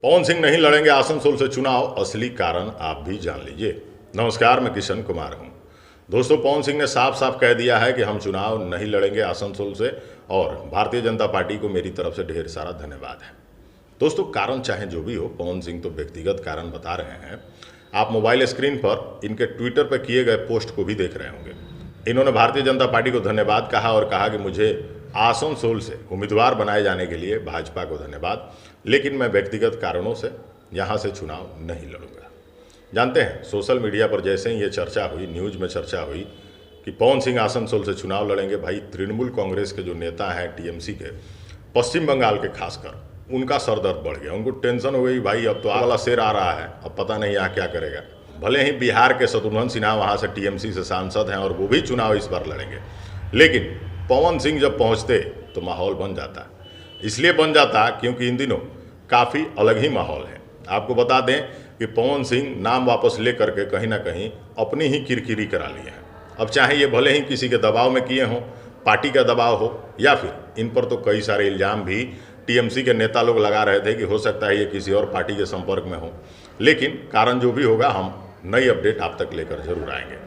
पवन सिंह नहीं लड़ेंगे आसनसोल से चुनाव, असली कारण आप भी जान लीजिए। नमस्कार, मैं किशन कुमार हूं। दोस्तों, पवन सिंह ने साफ साफ कह दिया है कि हम चुनाव नहीं लड़ेंगे आसनसोल से और भारतीय जनता पार्टी को मेरी तरफ से ढेर सारा धन्यवाद है। दोस्तों, कारण चाहे जो भी हो, पवन सिंह तो व्यक्तिगत कारण बता रहे हैं। आप मोबाइल स्क्रीन पर इनके ट्विटर पर किए गए पोस्ट को भी देख रहे होंगे। इन्होंने भारतीय जनता पार्टी को धन्यवाद कहा और कहा कि मुझे आसनसोल से उम्मीदवार बनाए जाने के लिए भाजपा को धन्यवाद, लेकिन मैं व्यक्तिगत कारणों से यहाँ से चुनाव नहीं लड़ूंगा। जानते हैं, सोशल मीडिया पर जैसे ही ये चर्चा हुई, न्यूज़ में चर्चा हुई कि पवन सिंह आसनसोल से चुनाव लड़ेंगे, भाई तृणमूल कांग्रेस के जो नेता हैं टीएमसी के, पश्चिम बंगाल के खासकर, उनका सर दर्द बढ़ गया। उनको टेंशन हो गई, भाई अब तो आ वाला शेर आ रहा है, अब पता नहीं यहाँ क्या करेगा। भले ही बिहार के शत्रुघ्न सिन्हा वहाँ से टीएमसी से सांसद हैं और वो भी चुनाव इस बार लड़ेंगे, लेकिन पवन सिंह जब पहुँचते तो माहौल बन जाता। इसलिए बन जाता क्योंकि इन दिनों काफ़ी अलग ही माहौल है। आपको बता दें कि पवन सिंह नाम वापस ले करके कहीं ना कहीं अपनी ही किरकिरी करा लिए हैं। अब चाहे ये भले ही किसी के दबाव में किए हों, पार्टी का दबाव हो, या फिर इन पर तो कई सारे इल्ज़ाम भी टीएमसी के नेता लोग लगा रहे थे कि हो सकता है ये किसी और पार्टी के संपर्क में हो। लेकिन कारण जो भी होगा, हम नई अपडेट आप तक लेकर जरूर आएंगे।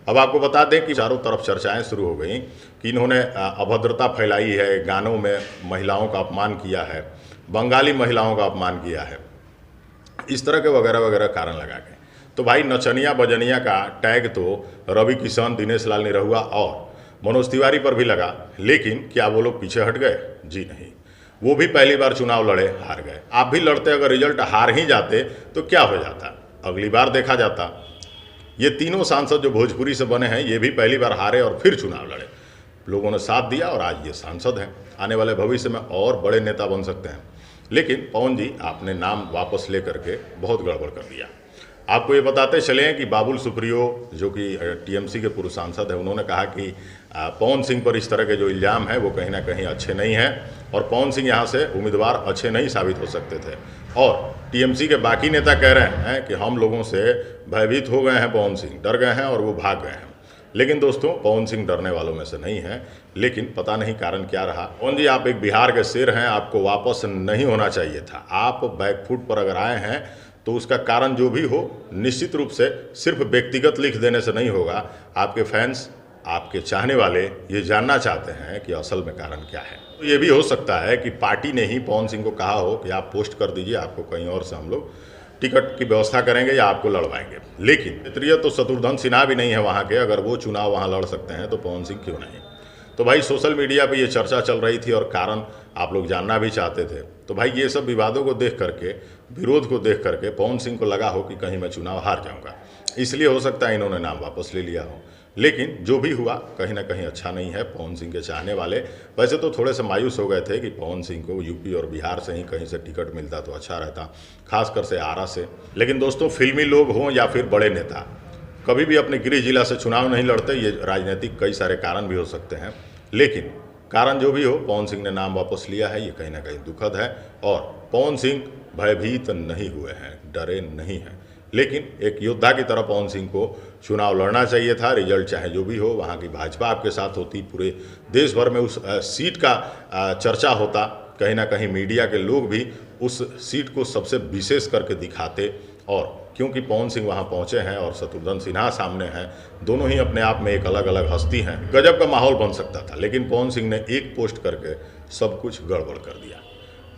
अब आपको बता दें कि चारों तरफ चर्चाएं शुरू हो गई कि इन्होंने अभद्रता फैलाई है, गानों में महिलाओं का अपमान किया है, बंगाली महिलाओं का अपमान किया है, इस तरह के वगैरह वगैरह कारण लगा के। तो भाई नचनिया बजनिया का टैग तो रवि किशन, दिनेश लाल निरहुआ और मनोज तिवारी पर भी लगा, लेकिन क्या वो लोग पीछे हट गए? जी नहीं, वो भी पहली बार चुनाव लड़े, हार गए। आप भी लड़ते, अगर रिजल्ट हार ही जाते तो क्या हो जाता? अगली बार देखा जाता। ये तीनों सांसद जो भोजपुरी से बने हैं, ये भी पहली बार हारे और फिर चुनाव लड़े। लोगों ने साथ दिया और आज ये सांसद हैं। आने वाले भविष्य में और बड़े नेता बन सकते हैं। लेकिन पवन जी, आपने नाम वापस ले करके बहुत गड़बड़ कर दिया। आपको ये बताते चले कि बाबुल सुप्रियो, जो कि टीएमसी के पूर्व सांसद हैं, उन्होंने कहा कि पवन सिंह पर इस तरह के जो इल्ज़ाम हैं वो कहीं ना कहीं अच्छे नहीं हैं और पवन सिंह यहाँ से उम्मीदवार अच्छे नहीं साबित हो सकते थे। और टीएमसी के बाकी नेता कह रहे हैं कि हम लोगों से भयभीत हो गए हैं, पवन सिंह डर गए हैं और वो भाग गए हैं। लेकिन दोस्तों, पवन सिंह डरने वालों में से नहीं है, लेकिन पता नहीं कारण क्या रहा। पवन जी, आप एक बिहार के शेर हैं, आपको वापस नहीं होना चाहिए था। आप बैकफुट पर अगर आए हैं तो उसका कारण जो भी हो, निश्चित रूप से सिर्फ व्यक्तिगत लिख देने से नहीं होगा। आपके फैंस, आपके चाहने वाले ये जानना चाहते हैं कि असल में कारण क्या है। तो ये भी हो सकता है कि पार्टी ने ही पवन सिंह को कहा हो कि आप पोस्ट कर दीजिए, आपको कहीं और से हम लोग टिकट की व्यवस्था करेंगे या आपको लड़वाएंगे। लेकिन क्षेत्रीय तो शत्रुघ्न सिन्हा भी नहीं है वहाँ के, अगर वो चुनाव वहाँ लड़ सकते हैं तो पवन सिंह क्यों नहीं? तो भाई सोशल मीडिया पे ये चर्चा चल रही थी और कारण आप लोग जानना भी चाहते थे। तो भाई ये सब विवादों को देख करके, विरोध को देख करके पवन सिंह को लगा हो कि कहीं मैं चुनाव हार जाऊंगा, इसलिए हो सकता है इन्होंने नाम वापस ले लिया हो। लेकिन जो भी हुआ, कहीं ना कहीं अच्छा नहीं है। पवन सिंह के चाहने वाले वैसे तो थोड़े से मायूस हो गए थे कि पवन सिंह को यूपी और बिहार से ही कहीं से टिकट मिलता तो अच्छा रहता, खासकर से आरा से। लेकिन दोस्तों, फिल्मी लोग हों या फिर बड़े नेता, कभी भी अपने गृह जिला से चुनाव नहीं लड़ते। ये राजनीतिक कई सारे कारण भी हो सकते हैं, लेकिन कारण जो भी हो, पवन सिंह ने नाम वापस लिया है, ये कहीं ना कहीं दुखद है। और पवन सिंह भयभीत नहीं हुए हैं, डरे नहीं हैं। लेकिन एक योद्धा की तरह पवन सिंह को चुनाव लड़ना चाहिए था। रिजल्ट चाहे जो भी हो, वहाँ की भाजपा आपके साथ होती, पूरे देश भर में उस सीट का चर्चा होता, कहीं ना कहीं मीडिया के लोग भी उस सीट को सबसे विशेष करके दिखाते। और क्योंकि पवन सिंह वहाँ पहुँचे हैं और शत्रुघ्न सिन्हा सामने हैं, दोनों ही अपने आप में एक अलग अलग हस्ती हैं, गजब का माहौल बन सकता था। लेकिन पवन सिंह ने एक पोस्ट करके सब कुछ गड़बड़ कर दिया।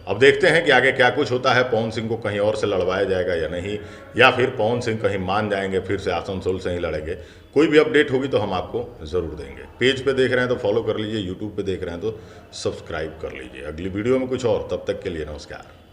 अब देखते हैं कि आगे क्या कुछ होता है। पवन सिंह को कहीं और से लड़वाया जाएगा या नहीं, या फिर पवन सिंह कहीं मान जाएंगे, फिर से आसनसोल से ही लड़ेंगे। कोई भी अपडेट होगी तो हम आपको ज़रूर देंगे। पेज पे देख रहे हैं तो फॉलो कर लीजिए, यूट्यूब पे देख रहे हैं तो सब्सक्राइब कर लीजिए। अगली वीडियो में कुछ और, तब तक के लिए नमस्कार।